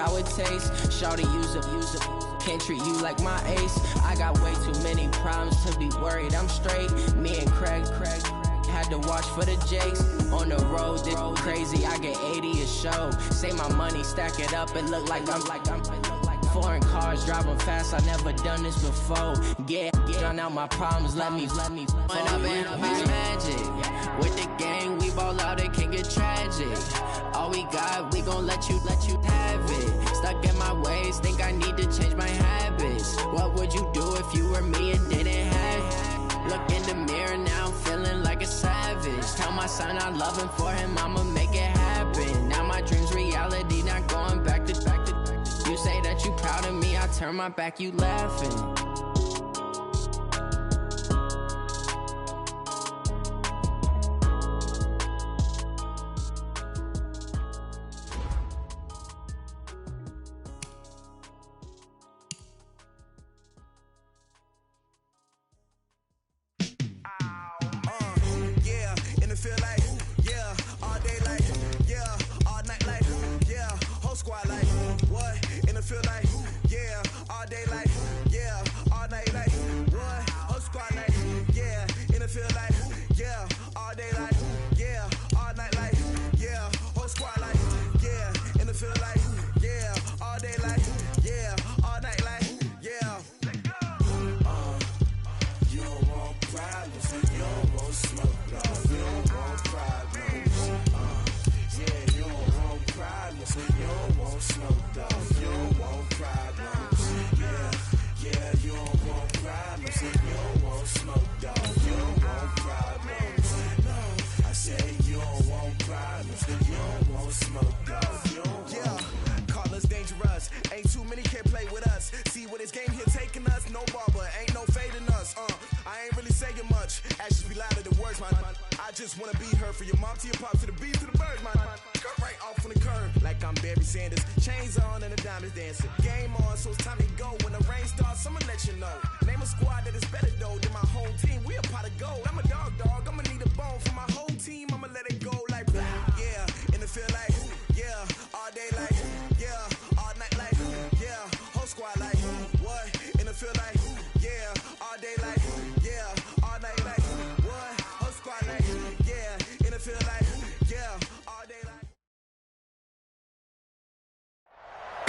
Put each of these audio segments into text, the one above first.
how it tastes. Shawty, use it. Can't treat you like my ace. I got way too many problems to be worried. I'm straight. Me and Craig had to watch for the Jakes. On the road, this crazy. I get 80 a show. Say my money, stack it up. It look like I'm foreign cars driving fast. I never done this before. Get drown out my problems. Let me. When I've been magic with the gang, we ball out. It can get tragic. All we got, we gon' let you have it. Stuck in my ways, think I need to change my habits. What would you do if you were me and didn't have it? Look in the mirror now, I'm feeling like a savage. Tell my son I love him, for him I'ma make it happen. Now my dream's reality, not going back to. You say that you proud of me, I turn my back, you laughing.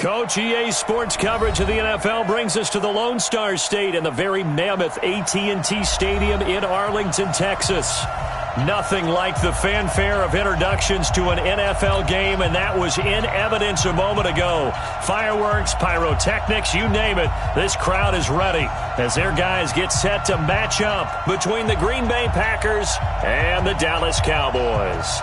Coach, EA Sports coverage of the NFL brings us to the Lone Star State in the very mammoth AT&T Stadium in Arlington, Texas. Nothing like the fanfare of introductions to an NFL game, and that was in evidence a moment ago. Fireworks, pyrotechnics, you name it, this crowd is ready as their guys get set to match up between the Green Bay Packers and the Dallas Cowboys.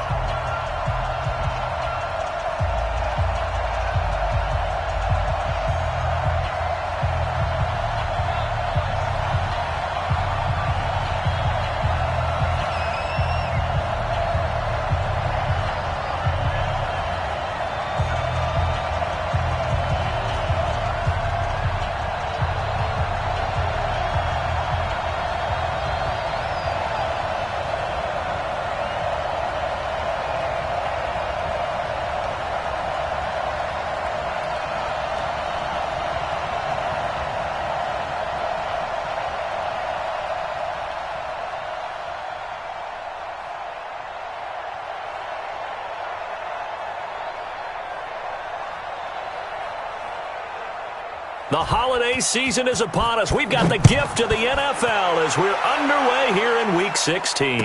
The holiday season is upon us. We've got the gift of the NFL as we're underway here in Week 16.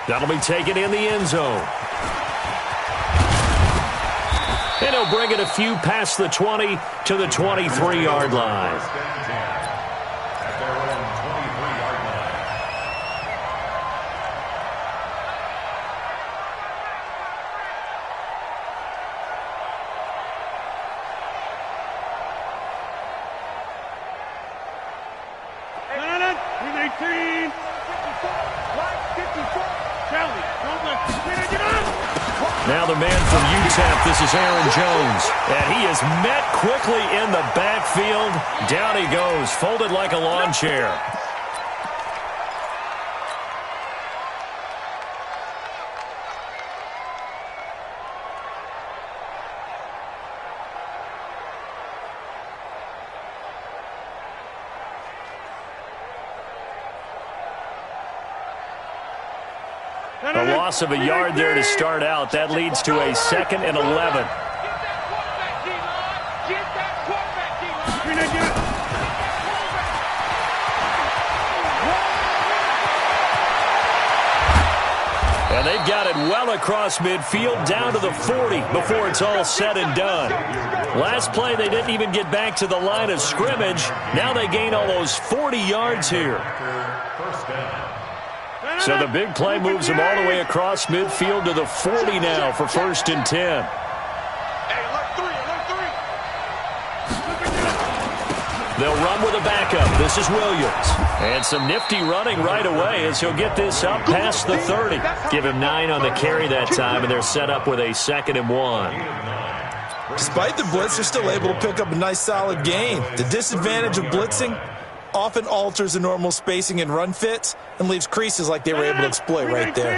That'll be taken in the end zone. And he'll bring it a few past the 20 to the 23-yard line. Now the man from UTEP, this is Aaron Jones. And he is met quickly in the backfield. Down he goes, folded like a lawn chair. A loss of a yard there to start out. That leads to a 2nd and 11. And they've got it well across midfield down to the 40 before it's all said and done. Last play, they didn't even get back to the line of scrimmage. Now they gain almost 40 yards here. So the big play moves them all the way across midfield to the 40 now for 1st and 10. They'll run with a backup. This is Williams. And some nifty running right away as he'll get this up past the 30. Give him 9 on the carry that time, and they're set up with a 2nd and 1. Despite the blitz, they're still able to pick up a nice solid gain. The disadvantage of blitzing often alters the normal spacing and run fits and leaves creases like they were able to exploit right there.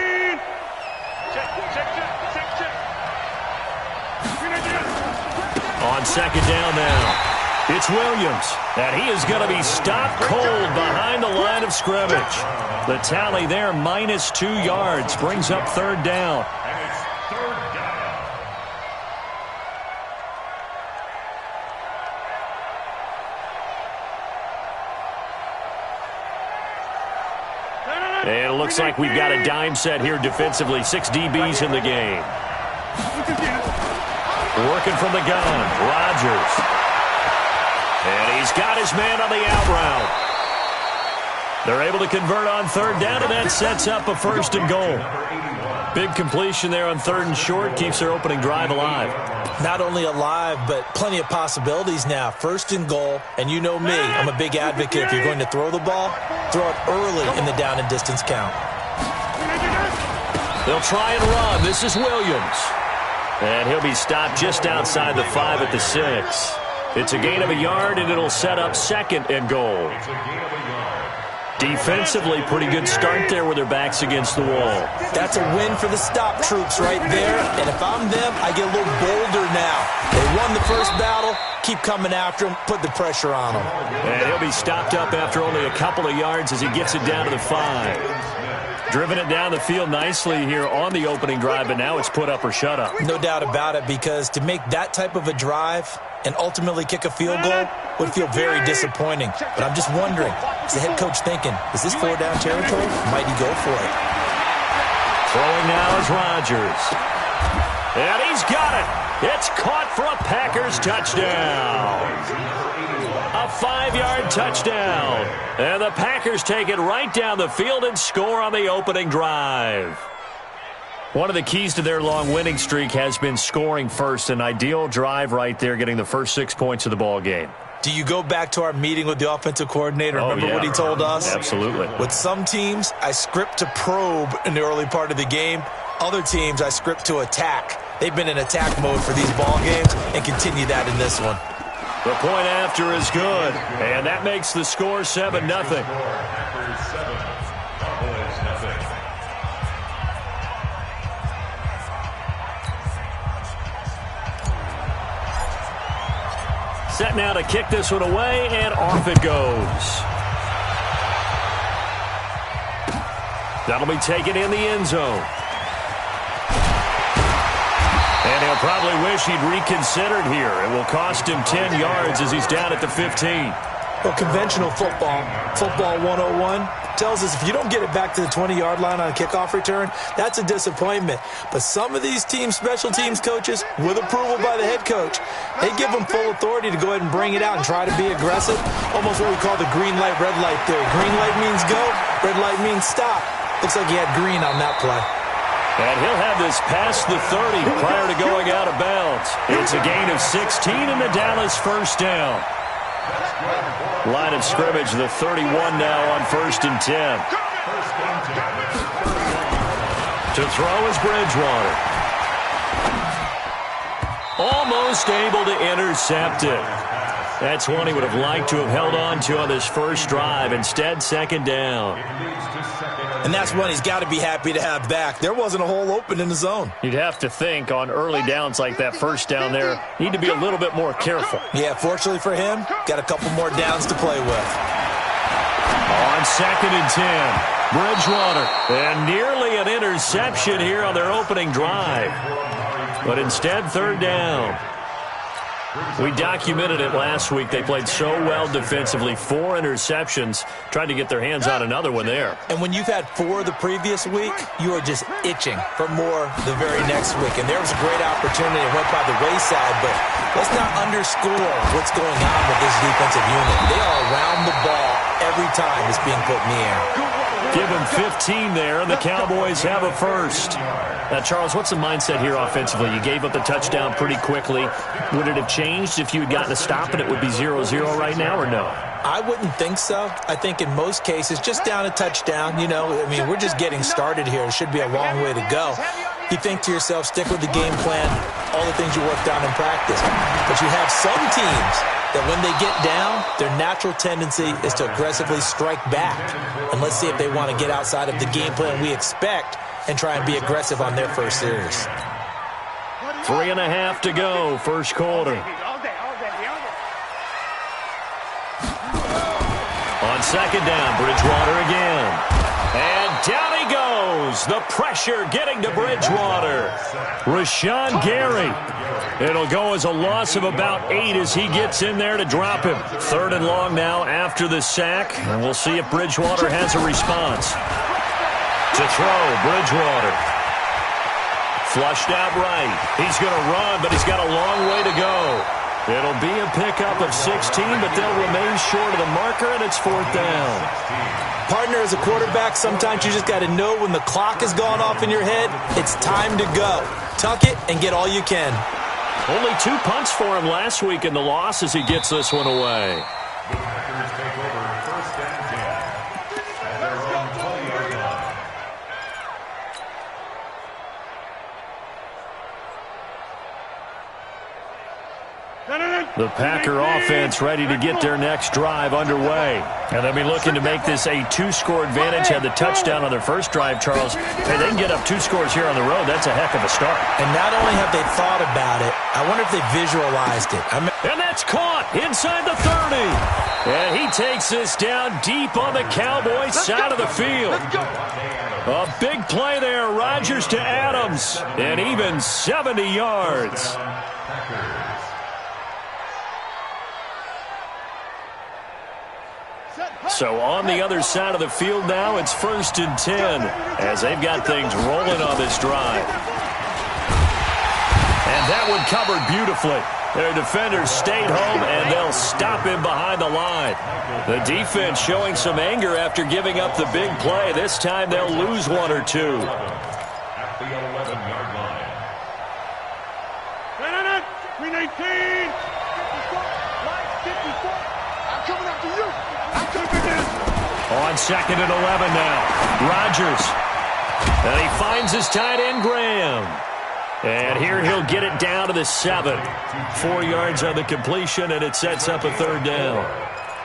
On 2nd down now. It's Williams, and he is going to be stopped cold behind the line of scrimmage. The tally there, minus 2 yards, brings up 3rd down. And it looks like we've got a dime set here defensively. 6 DBs in the game. Working from the gun, Rodgers. And he's got his man on the out route. They're able to convert on 3rd down, and that sets up a 1st and goal. Big completion there on 3rd and short keeps their opening drive alive. Not only alive, but plenty of possibilities now. 1st and goal, and you know me, I'm a big advocate. If you're going to throw the ball, throw it early in the down and distance count. They'll try and run. This is Williams. And he'll be stopped just outside the 5 at the 6. It's a gain of a yard, and it'll set up 2nd and goal. Defensively, pretty good start there with their backs against the wall. That's a win for the stop troops right there. And if I'm them, I get a little bolder now. They won the first battle. Keep coming after him. Put the pressure on him. And he'll be stopped up after only a couple of yards as he gets it down to the 5. Driven it down the field nicely here on the opening drive, but now it's put up or shut up. No doubt about it, because to make that type of a drive and ultimately kick a field goal would feel very disappointing. But I'm just wondering, is the head coach thinking, is this 4-down territory? Might he go for it? Throwing now is Rodgers. And he's got it. It's caught for a Packers touchdown. A 5-yard touchdown. And the Packers take it right down the field and score on the opening drive. One of the keys to their long winning streak has been scoring first. An ideal drive right there, getting the first 6 points of the ball game. Do you go back to our meeting with the offensive coordinator? Remember what he told us? Absolutely. With some teams, I script to probe in the early part of the game. Other teams, I script to attack. They've been in attack mode for these ball games and continue that in this one. The point after is good, and that makes the score 7-0. Set now to kick this one away, and off it goes. That'll be taken in the end zone. And he'll probably wish he'd reconsidered here. It will cost him 10 yards as he's down at the 15. Well, conventional football 101, tells us if you don't get it back to the 20-yard line on a kickoff return, that's a disappointment. But some of these special teams coaches, with approval by the head coach, they give them full authority to go ahead and bring it out and try to be aggressive. Almost what we call the green light, red light theory. Green light means go, red light means stop. Looks like he had green on that play. And he'll have this past the 30 prior to going out of bounds. It's a gain of 16 in the Dallas 1st down. Line of scrimmage, the 31 now on 1st and 10. To throw is Bridgewater. Almost able to intercept it. That's one he would have liked to have held on to on this first drive. Instead, 2nd down. And that's one he's got to be happy to have back. There wasn't a hole open in the zone. You'd have to think on early downs like that first down there, need to be a little bit more careful. Yeah, fortunately for him, got a couple more downs to play with. On 2nd and 10. Bridgewater. And nearly an interception here on their opening drive. But instead, third down. We documented it last week. They played so well defensively. 4 interceptions. Tried to get their hands on another one there. And when you've had 4 the previous week, you are just itching for more the very next week. And there was a great opportunity. It went by the wayside, but let's not underscore what's going on with this defensive unit. They are around the ball every time it's being put in the air. Give them 15 there, and the Cowboys have a first. Now, Charles, what's the mindset here offensively? You gave up the touchdown pretty quickly. Would it have changed if you had gotten a stop and it would be 0-0 right now, or no? I wouldn't think so. I think in most cases, just down a touchdown, we're just getting started here. It should be a long way to go. You think to yourself, stick with the game plan, all the things you worked on in practice. But you have some teams that when they get down, their natural tendency is to aggressively strike back. And let's see if they want to get outside of the game plan we expect and try and be aggressive on their first series. 3.5 to go, first quarter. On second down, Bridgewater again. And down he goes. The pressure getting to Bridgewater. Rashawn Gary. It'll go as a loss of about 8 as he gets in there to drop him. 3rd and long now after the sack. And we'll see if Bridgewater has a response. To throw, Bridgewater. Flushed out right. He's going to run, but he's got a long way to go. It'll be a pickup of 16, but they'll remain short of the marker, and it's 4th down. Partner, as a quarterback, sometimes you just got to know when the clock has gone off in your head, it's time to go. Tuck it and get all you can. Only 2 punts for him last week in the loss as he gets this one away. The Packer offense ready to get their next drive underway. And they'll be looking to make this a 2-score advantage. Had the touchdown on their first drive, Charles. Hey, they can get up 2 scores here on the road. That's a heck of a start. And not only have they thought about it, I wonder if they visualized it. And that's caught inside the 30. And he takes this down deep on the Cowboys side of the field. A big play there. Rodgers to Adams. And even 70 yards. So on the other side of the field now, it's 1st and 10 as they've got things rolling on this drive. And that one covered beautifully. Their defenders stayed home, and they'll stop him behind the line. The defense showing some anger after giving up the big play. This time they'll lose 1 or 2. At the 11-yard line. 319. I'm coming up to you. On 2nd and 11 now. Rodgers. And he finds his tight end, Graham. And here he'll get it down to the 7. 4 yards on the completion, and it sets up a 3rd down.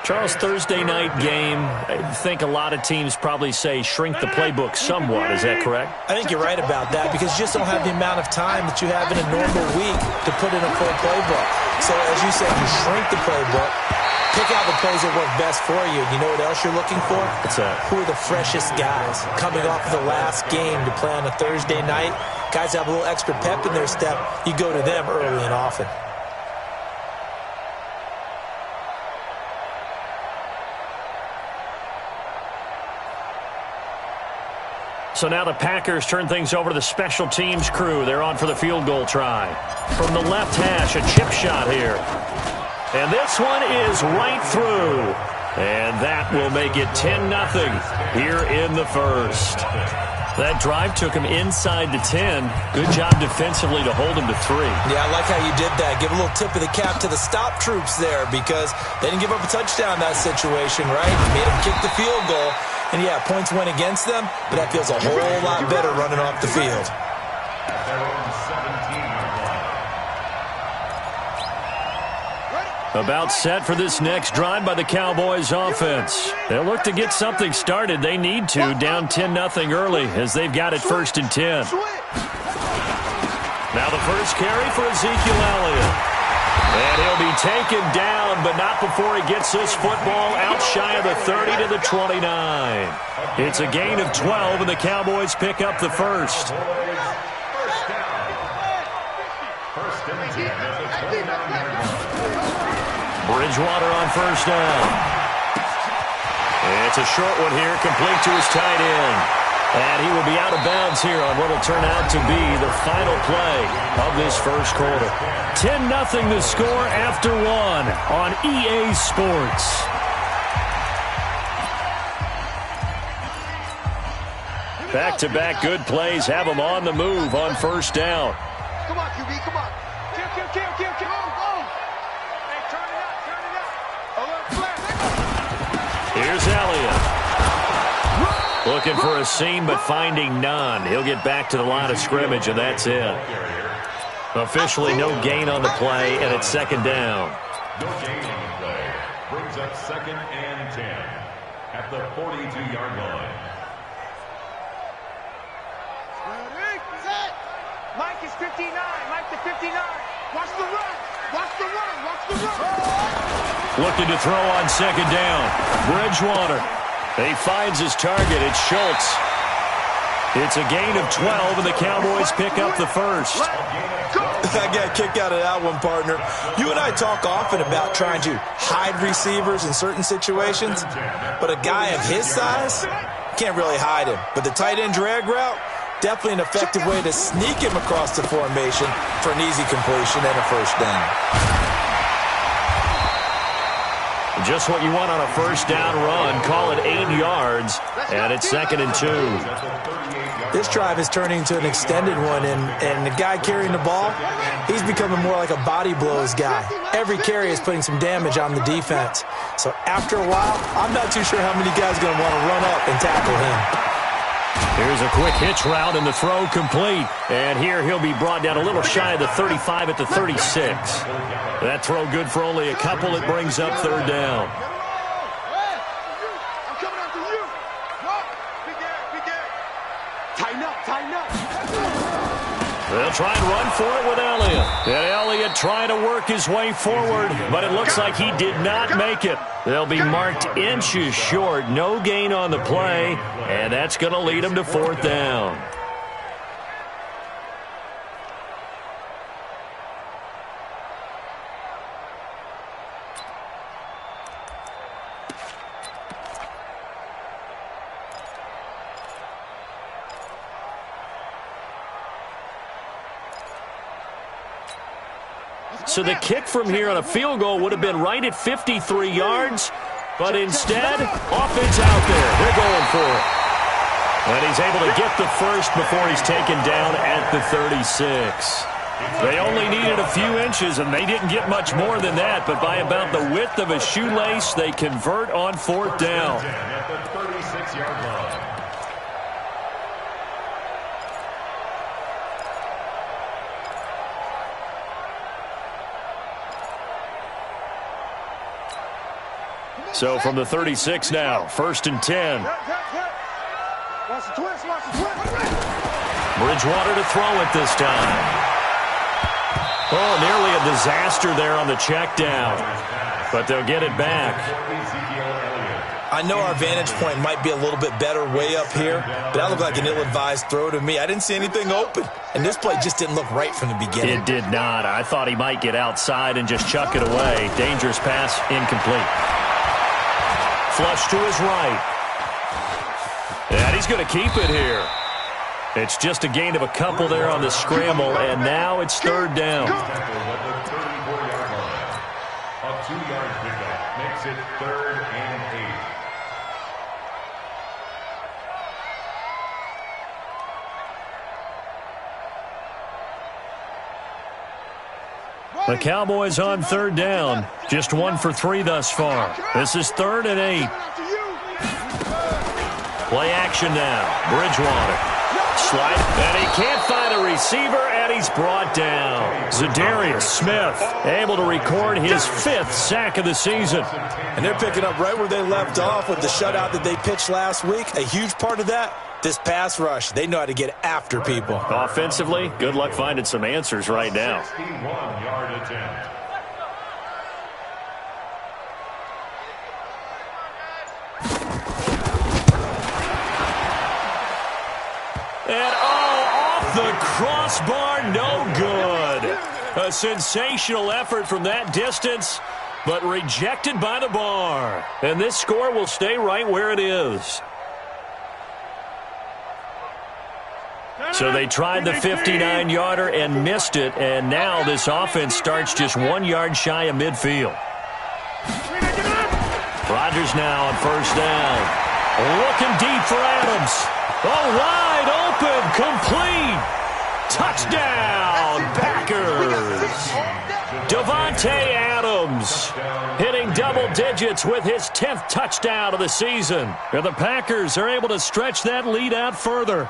Charles, Thursday night game, I think a lot of teams probably say shrink the playbook somewhat. Is that correct? I think you're right about that because you just don't have the amount of time that you have in a normal week to put in a full playbook. So as you said, you shrink the playbook. Pick out the plays that work best for you. You know what else you're looking for? What's that? Who are the freshest guys coming off of the last game to play on a Thursday night? Guys have a little extra pep in their step. You go to them early and often. So now the Packers turn things over to the special teams crew. They're on for the field goal try. From the left hash, a chip shot here. And this one is right through. And that will make it 10-0 here in the first. That drive took him inside the 10. Good job defensively to hold him to 3. Yeah, I like how you did that. Give a little tip of the cap to the stop troops there because they didn't give up a touchdown in that situation, right? Made them kick the field goal. And, yeah, points went against them, but that feels a whole lot better running off the field. About set for this next drive by the Cowboys offense. They'll look to get something started. They need to, down 10-0 early as they've got it 1st and 10. Now the first carry for Ezekiel Elliott. And he'll be taken down, but not before he gets this football out shy of the 30 to the 29. It's a gain of 12, and the Cowboys pick up the first. Bridgewater on first down. It's a short one here, complete to his tight end. And he will be out of bounds here on what will turn out to be the final play of this first quarter. 10-0 the score after one on EA Sports. Back-to-back good plays have them on the move on first down. Come on, QB, come on. Kill. Hey, turn it up. A little flat. Here's Elliott. Looking for a seam, but finding none. He'll get back to the line of scrimmage, and that's it. Officially no gain on the play, and it's second down. No gain on the play. Brings up 2nd and 10 at the 42-yard line. Mike is 59. Mike to 59. Watch the run. Watch the run. Watch the run. Looking to throw on second down. Bridgewater. He finds his target. It's Schultz. It's a gain of 12, and the Cowboys pick up the first. I got a kick out of that one, partner. You and I talk often about trying to hide receivers in certain situations, but a guy of his size can't really hide him. But the tight end drag route, definitely an effective way to sneak him across the formation for an easy completion and a first down. Just what you want on a first down run. Call it 8 yards, and it's 2nd and 2. This drive is turning into an extended one, and the guy carrying the ball, he's becoming more like a body blows guy. Every carry is putting some damage on the defense. So after a while, I'm not too sure how many guys are going to want to run up and tackle him. Here's a quick hitch route, and the throw complete. And here he'll be brought down a little shy of the 35 at the 36. That throw good for only a couple. It brings up third down. I'm coming after you. Big guy. Tighten up. They'll try and run for it with Elliott. And Elliott trying to work his way forward, but it looks like he did not make it. They'll be marked inches short. No gain on the play, and that's going to lead them to fourth down. So the kick from here on a field goal would have been right at 53 yards, but instead, offense out there. They're going for it. And he's able to get the first before he's taken down at the 36. They only needed a few inches, and they didn't get much more than that, but by about the width of a shoelace, they convert on fourth down. At the 36-yard line. So from the 36 now, 1st and 10. Watch the twist. Bridgewater to throw it this time. Oh, nearly a disaster there on the check down, but they'll get it back. I know our vantage point might be a little bit better way up here, but that looked like an ill-advised throw to me. I didn't see anything open, and this play just didn't look right from the beginning. It did not. I thought he might get outside and just chuck it away. Dangerous pass, incomplete. Flush to his right. And he's going to keep it here. It's just a gain of a couple there on the scramble, and now it's third down. A 2-yard pickup makes it 3rd and 8. The Cowboys on third down. Just 1 for 3 thus far. This is 3rd and 8. Play action now. Bridgewater. Slide. And he can't find a receiver, and he's brought down. Zadarius Smith able to record his 5th sack of the season. And they're picking up right where they left off with the shutout that they pitched last week. A huge part of that, this pass rush. They know how to get after people. Offensively, good luck finding some answers right now. 61-yard attempt. And, off the crossbar, no good. A sensational effort from that distance, but rejected by the bar. And this score will stay right where it is. So they tried the 59-yarder and missed it, and now this offense starts just 1 yard shy of midfield. Rodgers now on first down. Looking deep for Adams. Oh, wide open, complete. Touchdown, Packers. Davante Adams hitting double digits with his 10th touchdown of the season. And the Packers are able to stretch that lead out further.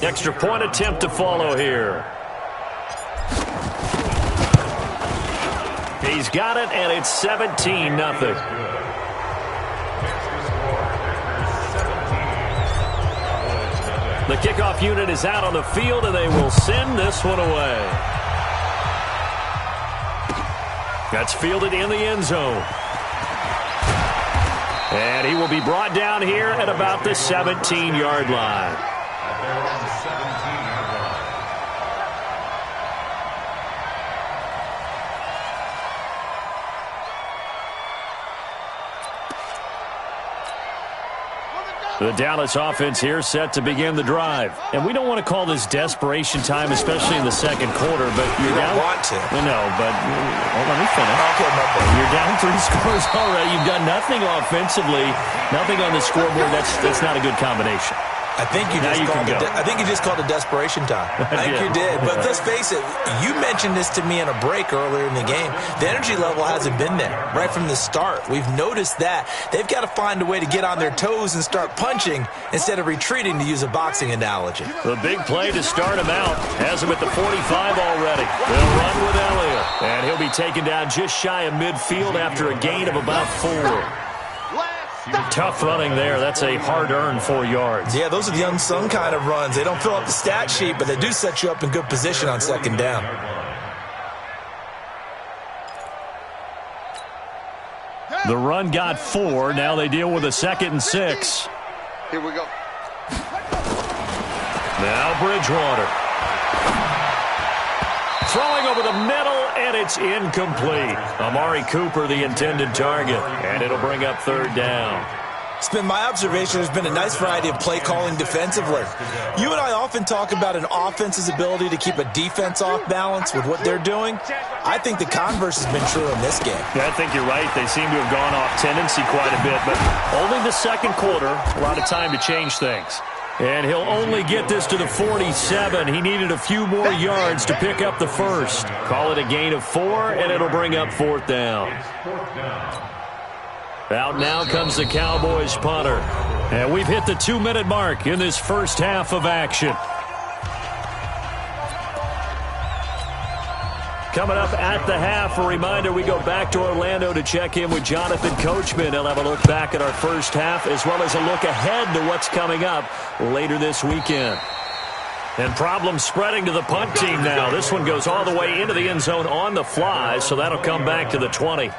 Extra point attempt to follow here. He's got it, and it's 17-0. The kickoff unit is out on the field, and they will send this one away. That's fielded in the end zone. And he will be brought down here at about the 17-yard line. The Dallas offense here set to begin the drive. And we don't want to call this desperation time, especially in the second quarter, but you're down. You don't want to. No, but let me finish. Okay, no problem. You're down 3 scores already. You've done nothing offensively, nothing on the scoreboard. That's not a good combination. I think you just called it desperation time. I think you did. But let's face it, you mentioned this to me in a break earlier in the game. The energy level hasn't been there right from the start. We've noticed that. They've got to find a way to get on their toes and start punching instead of retreating, to use a boxing analogy. The big play to start him out has him at the 45 already. They'll run with Elliott. And he'll be taken down just shy of midfield after a gain of about 4. Tough running there. That's a hard-earned 4 yards. Yeah, those are the unsung kind of runs. They don't fill up the stat sheet, but they do set you up in good position on second down. The run got 4. Now they deal with a 2nd and 6. Here we go. Now Bridgewater. Throwing over the middle, and it's incomplete. Amari Cooper, the intended target, and it'll bring up 3rd down. It's been my observation there's been a nice variety of play calling defensively. You and I often talk about an offense's ability to keep a defense off balance with what they're doing. I think the converse has been true in this game. Yeah, I think you're right. They seem to have gone off tendency quite a bit, but only the second quarter, a lot of time to change things. And he'll only get this to the 47. He needed a few more yards to pick up the first. Call it a gain of 4, and it'll bring up 4th down. Out now comes the Cowboys punter. And we've hit the 2-minute mark in this first half of action. Coming up at the half, a reminder, we go back to Orlando to check in with Jonathan Coachman. He'll have a look back at our first half as well as a look ahead to what's coming up later this weekend. And problems spreading to the punt team now. This one goes all the way into the end zone on the fly, so that'll come back to the 20.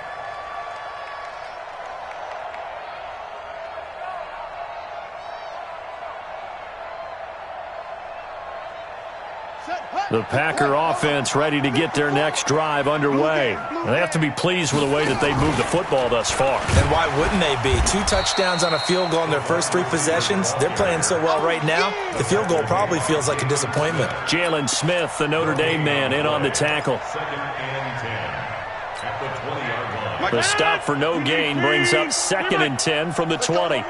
The Packer offense ready to get their next drive underway. They have to be pleased with the way that they've moved the football thus far. And why wouldn't they be? 2 touchdowns on a field goal in their first 3 possessions. They're playing so well right now, the field goal probably feels like a disappointment. Jalen Smith, the Notre Dame man, in on the tackle. The stop for no gain brings up 2nd and 10 from the 20.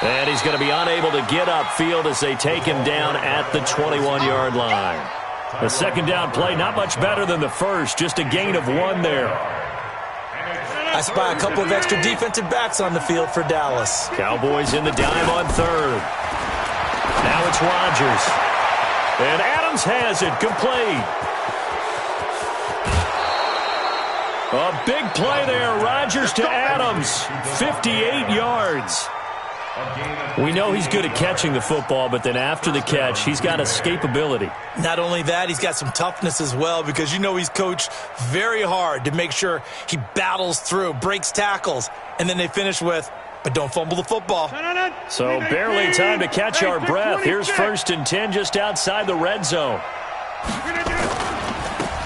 And he's going to be unable to get upfield as they take him down at the 21-yard line. The second down play, not much better than the first, just a gain of 1 there. I spy a couple of extra defensive backs on the field for Dallas. Cowboys in the dime on 3rd. Now it's Rodgers. And Adams has it, complete. A big play there, Rodgers to Adams, 58 yards. We know he's good at catching the football, but then after the catch, he's got escapability. Not only that, he's got some toughness as well, because you know he's coached very hard to make sure he battles through, breaks tackles, and then they finish with, but don't fumble the football. So barely time to catch our breath. Here's 1st and 10 just outside the red zone.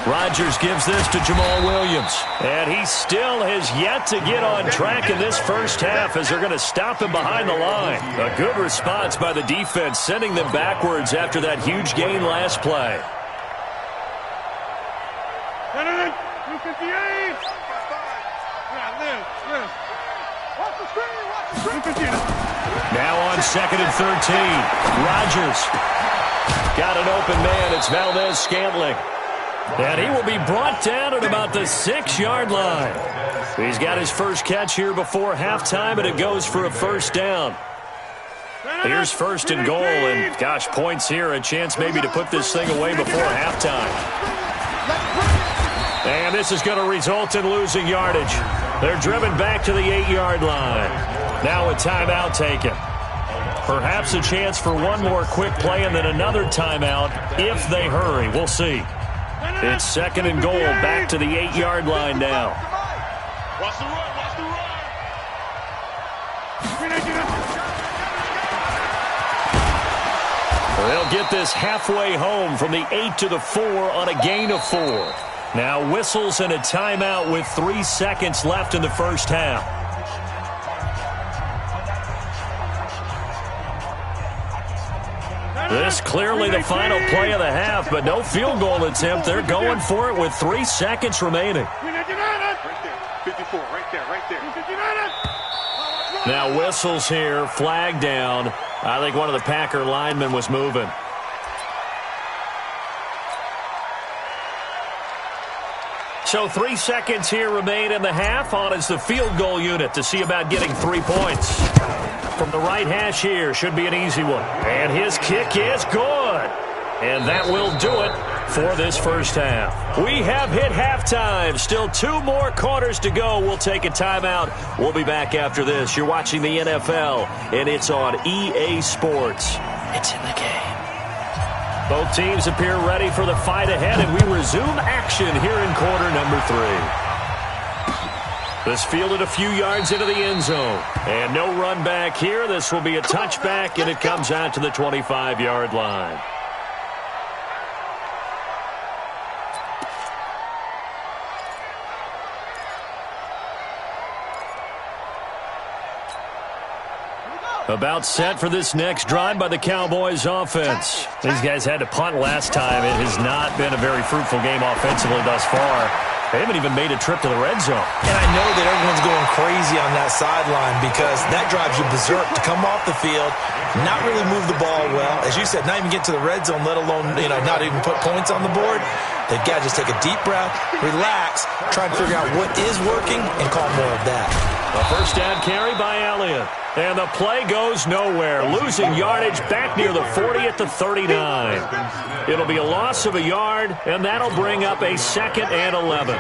Rodgers gives this to Jamal Williams. And he still has yet to get on track in this first half as they're going to stop him behind the line. A good response by the defense, sending them backwards after that huge gain last play. Now on 2nd and 13. Rodgers got an open man. It's Valdez-Scantling. And he will be brought down at about the 6-yard line. He's got his first catch here before halftime, and it goes for a first down. Here's 1st and goal, and gosh, points here, a chance maybe to put this thing away before halftime. And this is going to result in losing yardage. They're driven back to the 8-yard line. Now a timeout taken. Perhaps a chance for one more quick play and then another timeout if they hurry. We'll see. It's 2nd and goal, back to the 8-yard line now. Watch the run, watch the run. They'll get this halfway home from the 8 to the 4 on a gain of 4. Now whistles and a timeout with 3 seconds left in the first half. This clearly the final play of the half, but no field goal attempt. They're going for it with 3 seconds remaining. Right there, 54, right there, right there. Now whistles here, flag down. I think one of the Packer linemen was moving. So 3 seconds here remain in the half. On is the field goal unit to see about getting 3 points. From the right hash here, should be an easy one. And his kick is good. And that will do it for this first half. We have hit halftime. Still 2 more quarters to go. We'll take a timeout. We'll be back after this. You're watching the NFL, and it's on EA Sports. It's in the game. Both teams appear ready for the fight ahead, and we resume action here in quarter number 3. This fielded a few yards into the end zone. And no run back here. This will be a touchback, and it comes out to the 25-yard line. About set for this next drive by the Cowboys offense. These guys had to punt last time. It has not been a very fruitful game offensively thus far. They haven't even made a trip to the red zone. And I know that everyone's going crazy on that sideline because that drives you berserk to come off the field, not really move the ball well. As you said, not even get to the red zone, let alone, not even put points on the board. They've got to just take a deep breath, relax, try to figure out what is working, and call more of that. A first down carry by Elliott. And the play goes nowhere. Losing yardage back near the 40 at the 39. It'll be a loss of a yard, and that'll bring up a 2nd and 11.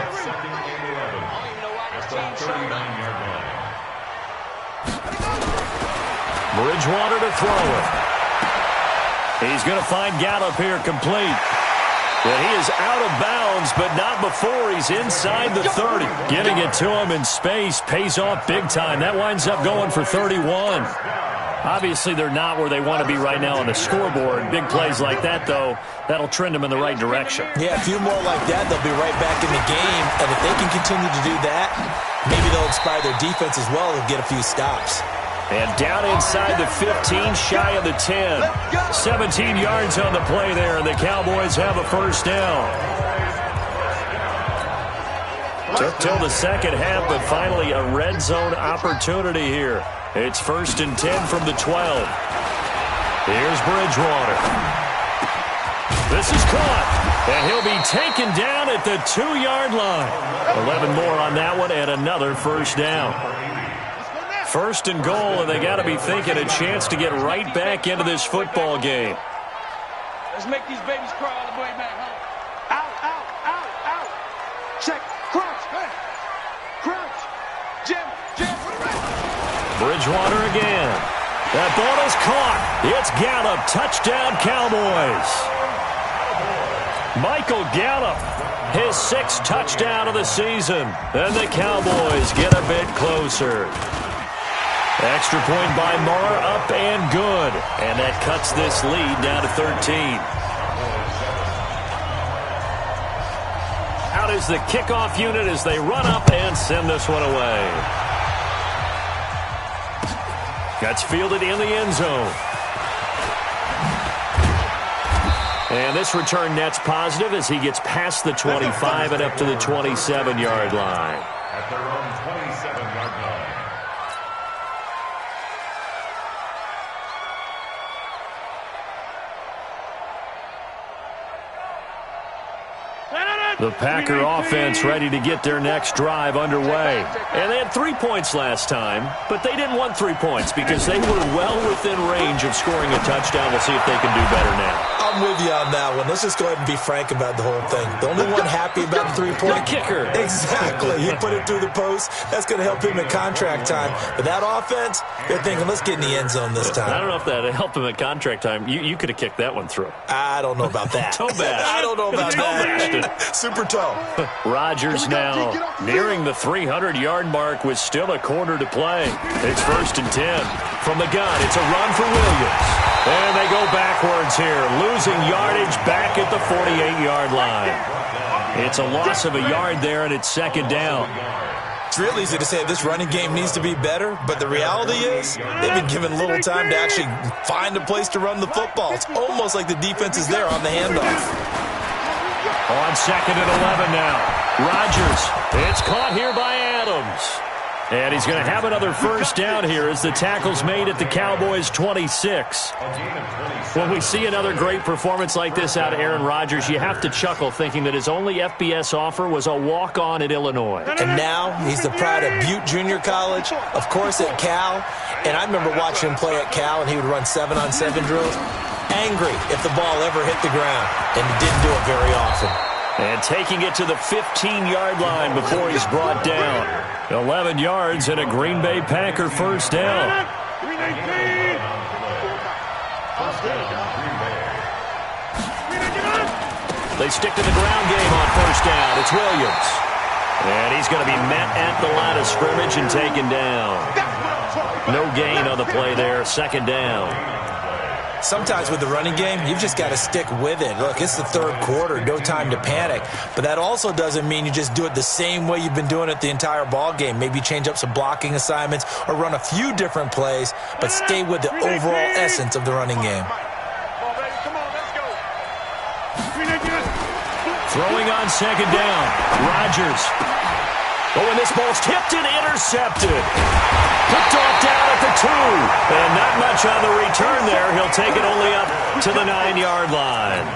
Bridgewater to throw it. He's going to find Gallup here complete. But he is out of bounds, but not before he's inside the 30. Getting it to him in space pays off big time. That winds up going for 31. Obviously, they're not where they want to be right now on the scoreboard. Big plays like that, though, that'll trend them in the right direction. Yeah, a few more like that, they'll be right back in the game. And if they can continue to do that, maybe they'll inspire their defense as well and get a few stops. And down inside the 15, shy of the 10. 17 yards on the play there, and the Cowboys have a first down. Took till the second half, but finally a red zone opportunity here. It's 1st and 10 from the 12. Here's Bridgewater. This is caught, and he'll be taken down at the 2-yard line. 11 more on that one, and another first down. 1st and goal, and they got to be thinking a chance to get right back into this football game. Let's make these babies cry all the way back home. Out, out, out, out. Check. Crunch. Hey. Crunch. Jim. Bridgewater again. That ball is caught. It's Gallup. Touchdown, Cowboys. Michael Gallup, his 6th touchdown of the season. And the Cowboys get a bit closer. Extra point by Marr, up and good. And that cuts this lead down to 13. Out is the kickoff unit as they run up and send this one away. That's fielded in the end zone. And this return net's positive as he gets past the 25 and up to the 27-yard line. At their own 27-yard line. The Packer offense ready to get their next drive underway. And they had 3 points last time, but they didn't want 3 points because they were well within range of scoring a touchdown. We'll see if they can do better now. I'm with you on that one. Let's just go ahead and be frank about the whole thing. The only one happy about the 3-point. The kicker. Exactly. He put it through the post. That's going to help him in contract time. But that offense, they're thinking, let's get in the end zone this time. I don't know if that helped him at contract time. You could have kicked that one through. I don't know about that. Toe bash. I don't know about that. Super toe. Rodgers now nearing the 300-yard mark with still a quarter to play. It's 1st and 10. From the gun, it's a run for Williams. And they go backwards here, losing yardage back at the 48-yard line. It's a loss of a yard there, and it's 2nd down. It's real easy to say this running game needs to be better, but the reality is they've been given little time to actually find a place to run the football. It's almost like the defense is there on the handoff. On 2nd and 11 now. Rodgers. It's caught here by Adams. And he's going to have another 1st down here as the tackle's made at the Cowboys' 26. When we see another great performance like this out of Aaron Rodgers, you have to chuckle thinking that his only FBS offer was a walk-on at Illinois. And now he's the pride of Butte Junior College, of course at Cal. And I remember watching him play at Cal, and he would run 7-on-7 drills. Angry if the ball ever hit the ground, and he didn't do it very often. And taking it to the 15-yard line before he's brought down. 11 yards and a Green Bay Packer 1st down. They stick to the ground game on 1st down. It's Williams. And he's going to be met at the line of scrimmage and taken down. No gain on the play there. 2nd down. Sometimes with the running game, you've just got to stick with it. Look, it's the 3rd quarter, no time to panic. But that also doesn't mean you just do it the same way you've been doing it the entire ball game. Maybe change up some blocking assignments or run a few different plays, but stay with the overall essence of the running game. Throwing on 2nd down. Rodgers. Oh, and this ball's tipped and intercepted. Picked off down at the 2. And not much on the return there. He'll take it only up to the 9-yard line.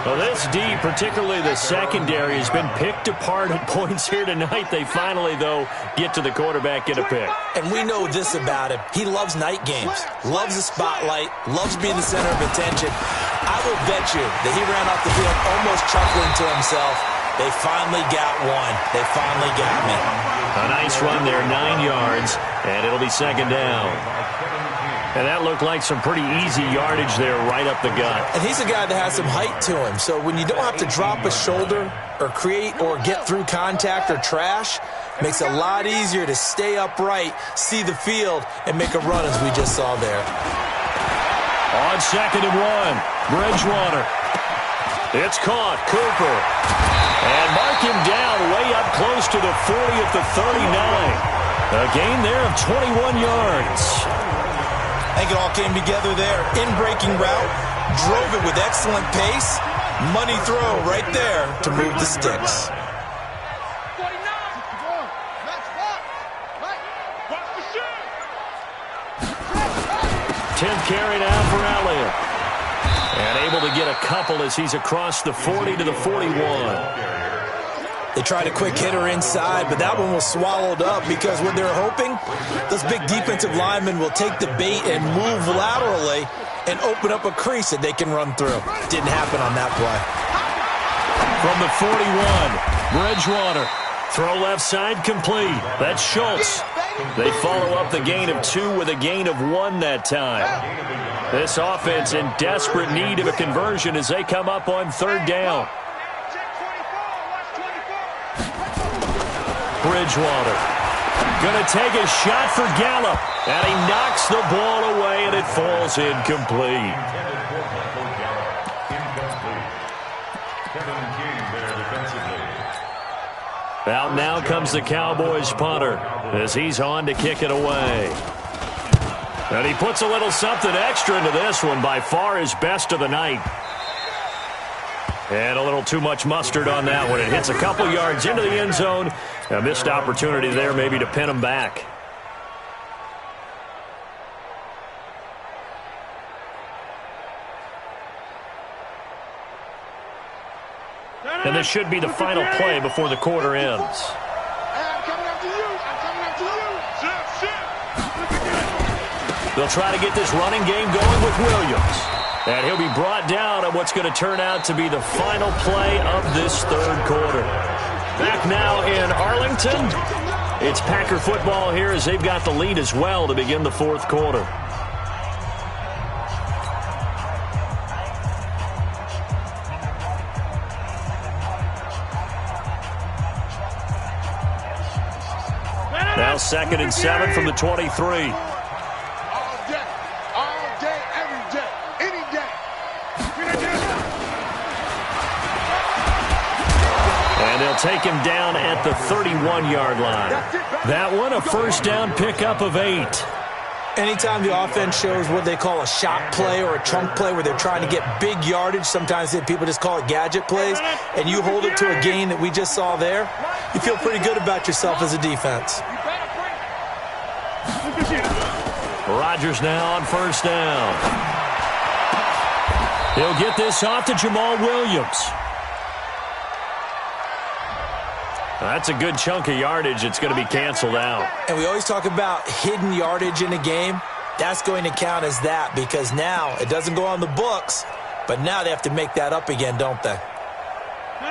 Well, this D, particularly the secondary, has been picked apart at points here tonight. They finally, though, get to the quarterback, get a pick. And we know this about him. He loves night games, loves the spotlight, loves being the center of attention. I will bet you that he ran off the field almost chuckling to himself. They finally got one. They finally got me. A nice run there, 9 yards, and it'll be 2nd down. And that looked like some pretty easy yardage there right up the gut. And he's a guy that has some height to him. So when you don't have to drop a shoulder or create or get through contact or trash, makes it a lot easier to stay upright, see the field, and make a run as we just saw there. On 2nd and 1, Bridgewater. It's caught, Cooper. And mark him down way up close to the 40 at the 39. A gain there of 21 yards. I think it all came together there. In-breaking route, drove it with excellent pace. Money throw right there to move the sticks. 10th carry now for Elliott. And able to get a couple as he's across the 40 to the 41. They tried a quick hitter inside, but that one was swallowed up because what they're hoping, those big defensive linemen will take the bait and move laterally and open up a crease that they can run through. Didn't happen on that play. From the 41, Bridgewater. Throw left side complete. That's Schultz. They follow up the gain of 2 with a gain of 1 that time. This offense in desperate need of a conversion as they come up on 3rd down. Bridgewater going to take a shot for Gallup, and he knocks the ball away, and it falls incomplete. Out now comes the Cowboys punter as he's on to kick it away. And he puts a little something extra into this one, by far his best of the night. And a little too much mustard on that one. It hits a couple yards into the end zone. A missed opportunity there maybe to pin him back. And this should be the final play before the quarter ends. I'm coming after you. I'm coming after you. They'll try to get this running game going with Williams. And he'll be brought down on what's going to turn out to be the final play of this 3rd quarter. Back now in Arlington. It's Packer football here as they've got the lead as well to begin the 4th quarter. Now 2nd and 7 from the 23. All day, every day, any day. And they'll take him down at the 31-yard line. That one, a 1st down pickup of 8. Anytime the offense shows what they call a shot play or a chunk play where they're trying to get big yardage, sometimes people just call it gadget plays, and you hold it to a gain that we just saw there, you feel pretty good about yourself as a defense. Rodgers now on 1st down. He'll get this off to Jamal Williams. That's a good chunk of yardage. It's going to be canceled out. And we always talk about hidden yardage in a game. That's going to count as that because now it doesn't go on the books, but now they have to make that up again, don't they?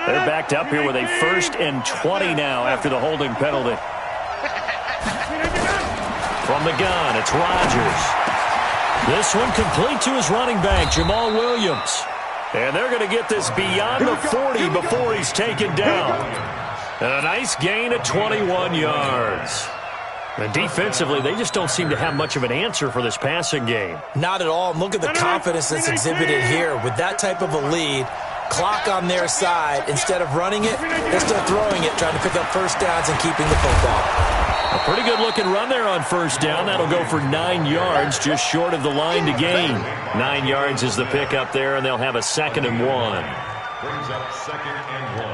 They're backed up here with a 1st and 20 now after the holding penalty. From the gun, it's Rodgers. This one complete to his running back, Jamal Williams. And they're going to get this beyond the 40 before he's taken down. And a nice gain of 21 yards. And defensively, they just don't seem to have much of an answer for this passing game. Not at all. And look at the confidence that's exhibited here. With that type of a lead, clock on their side, instead of running it, they're still throwing it, trying to pick up 1st downs and keeping the football. A pretty good looking run there on 1st down. That'll go for 9 yards, just short of the line to gain. 9 yards is the pickup there, and they'll have a 2nd and 1. Brings up 2nd and 1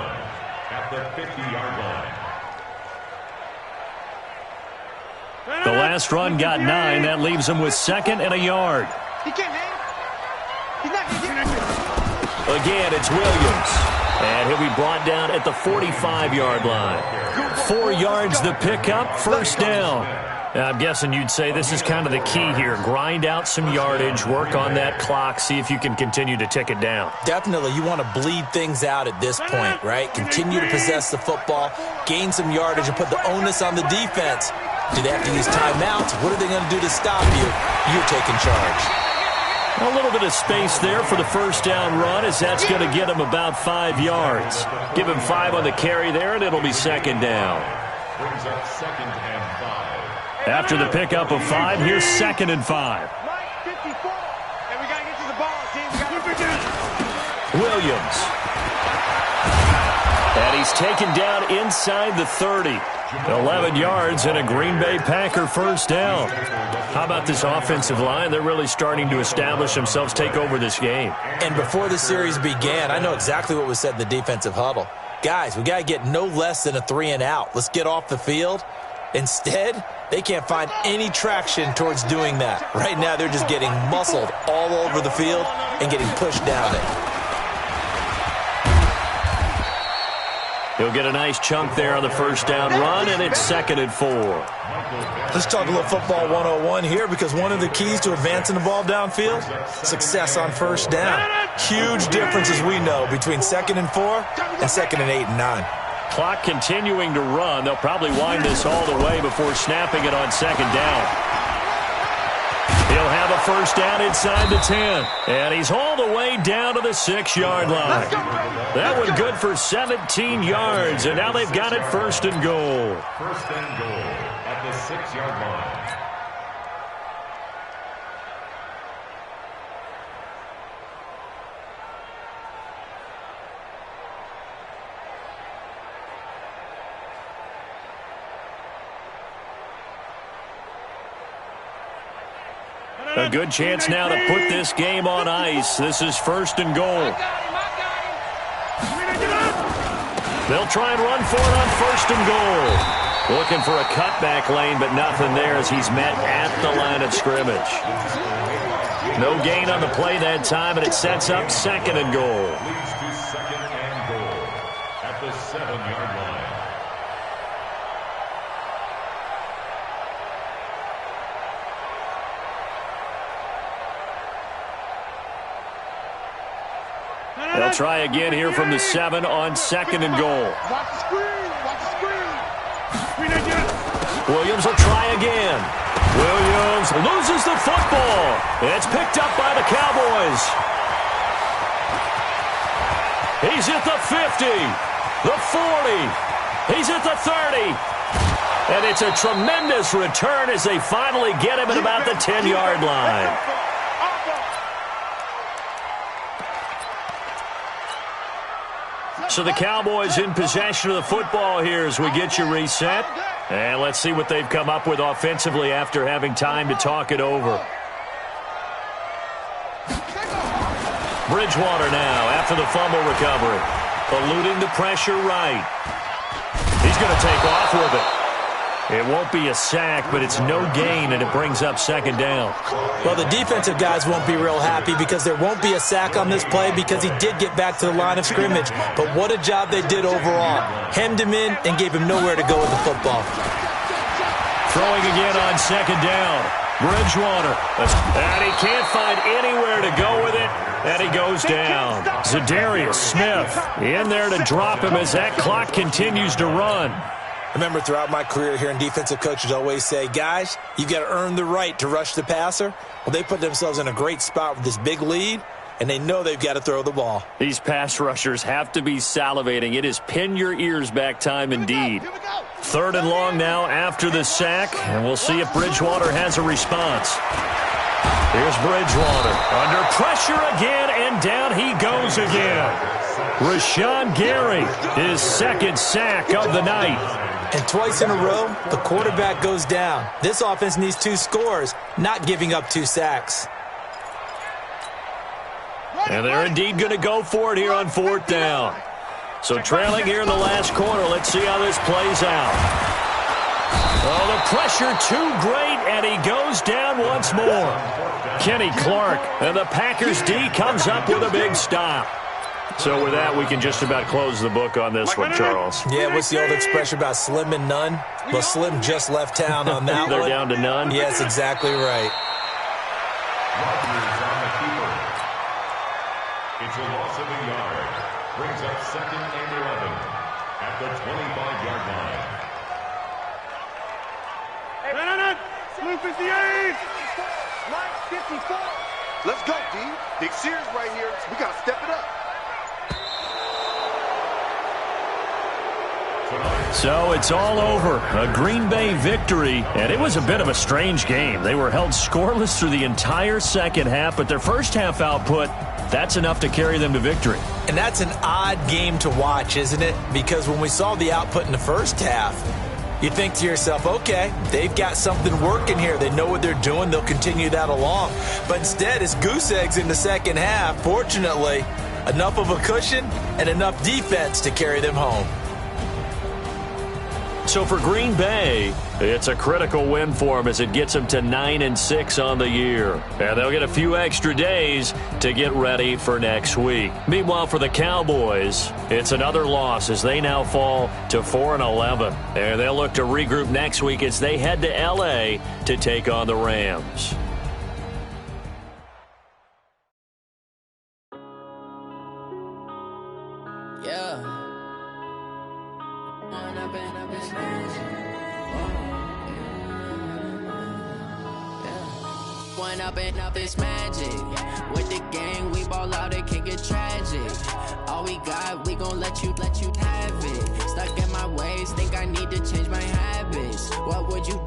at the 50-yard line. The last run got 9. That leaves them with 2nd and a yard. He can't hang. He's not going to get Again, it's Williams. And he'll be brought down at the 45-yard line. 4 yards the pickup, 1st down. Now, I'm guessing you'd say this is kind of the key here. Grind out some yardage, work on that clock, see if you can continue to tick it down. Definitely, you want to bleed things out at this point, right? Continue to possess the football, gain some yardage, and put the onus on the defense. Do they have to use timeouts? What are they going to do to stop you? You're taking charge. A little bit of space there for the 1st down run as that's going to get him about 5 yards. Give him 5 on the carry there, and it'll be 2nd down. Brings up 2nd and 5. After the pickup of 5, here's 2nd and 5. 54. And we got to get to the ball, team. We got to Williams. And he's taken down inside the 30. 11 yards and a Green Bay Packer 1st down. How about this offensive line? They're really starting to establish themselves, take over this game. And before the series began, I know exactly what was said in the defensive huddle. Guys, we got to get no less than a 3 and out. Let's get off the field. Instead, they can't find any traction towards doing that. Right now, they're just getting muscled all over the field and getting pushed down it. He'll get a nice chunk there on the 1st down run, and it's 2nd and 4. Let's talk a little football 101 here, because one of the keys to advancing the ball downfield, success on 1st down. Huge difference, as we know, between 2nd and 4 and 2nd and 8 and 9. Clock continuing to run. They'll probably wind this all the way before snapping it on second down. He'll have a first down inside the 10. And he's all the way down to the 6-yard line. That one good for 17 yards. And now they've got it first and goal. First and goal at the 6-yard line. A good chance now to put this game on ice. This is first and goal. They'll try and run for it on first and goal. Looking for a cutback lane, but nothing there as he's met at the line of scrimmage. No gain on the play that time, and it sets up second and goal. Leads to second and goal at the 7-yard line. They'll try again here from the 7 on second and goal. Watch the screen. Watch the screen. Williams will try again. Williams loses the football. It's picked up by the Cowboys. He's at the 50, the 40. He's at the 30. And it's a tremendous return as they finally get him at about the 10-yard line. So the Cowboys in possession of the football here as we get you reset. And let's see what they've come up with offensively after having time to talk it over. Bridgewater now after the fumble recovery. Eluding the pressure right. He's going to take off with it. It won't be a sack, but it's no gain, and it brings up second down. Well, the defensive guys won't be real happy because there won't be a sack on this play because he did get back to the line of scrimmage. But what a job they did overall. Hemmed him in and gave him nowhere to go with the football. Throwing again on second down. Bridgewater. And he can't find anywhere to go with it, and he goes down. Zadarius Smith in there to drop him as that clock continues to run. I remember throughout my career hearing defensive coaches always say, guys, you've got to earn the right to rush the passer. Well, they put themselves in a great spot with this big lead, and they know they've got to throw the ball. These pass rushers have to be salivating. It is pin your ears back time indeed. Third and long now after the sack, and we'll see if Bridgewater has a response. Here's Bridgewater under pressure again, and down he goes again. Rashawn Gary, his second sack of the night. And twice in a row, the quarterback goes down. This offense needs 2 scores, not giving up 2 sacks. And they're indeed going to go for it here on fourth down. So trailing here in the last quarter, let's see how this plays out. Oh, the pressure too great, and he goes down once more. Kenny Clark, and the Packers D comes up with a big stop. So with that, we can just about close the book on this one, Charles. Yeah, what's the old expression about slim and none? Well, Slim just left town on that They're one. down to none? Yes, exactly right. Rodgers on the keeper. It's a loss of a yard. Brings up second and 11 at the 25-yard line. Blue 58. Line 54. Let's go, D. Big Sears right here. We got to step it up. So it's all over. A Green Bay victory, and it was a bit of a strange game. They were held scoreless through the entire second half, but their first half output, that's enough to carry them to victory. And that's an odd game to watch, isn't it? Because when we saw the output in the first half, you think to yourself, okay, they've got something working here. They know what they're doing. They'll continue that along. But instead, it's goose eggs in the second half. Fortunately, enough of a cushion and enough defense to carry them home. So for Green Bay, it's a critical win for them as it gets them to 9-6 on the year. And they'll get a few extra days to get ready for next week. Meanwhile, for the Cowboys, it's another loss as they now fall to 4-11. And they'll look to regroup next week as they head to L.A. to take on the Rams. one up and up is magic. With the gang, we ball out, it can get tragic. All we got, we gon' let you have it. Stuck in my ways, think I need to change my habits. What would you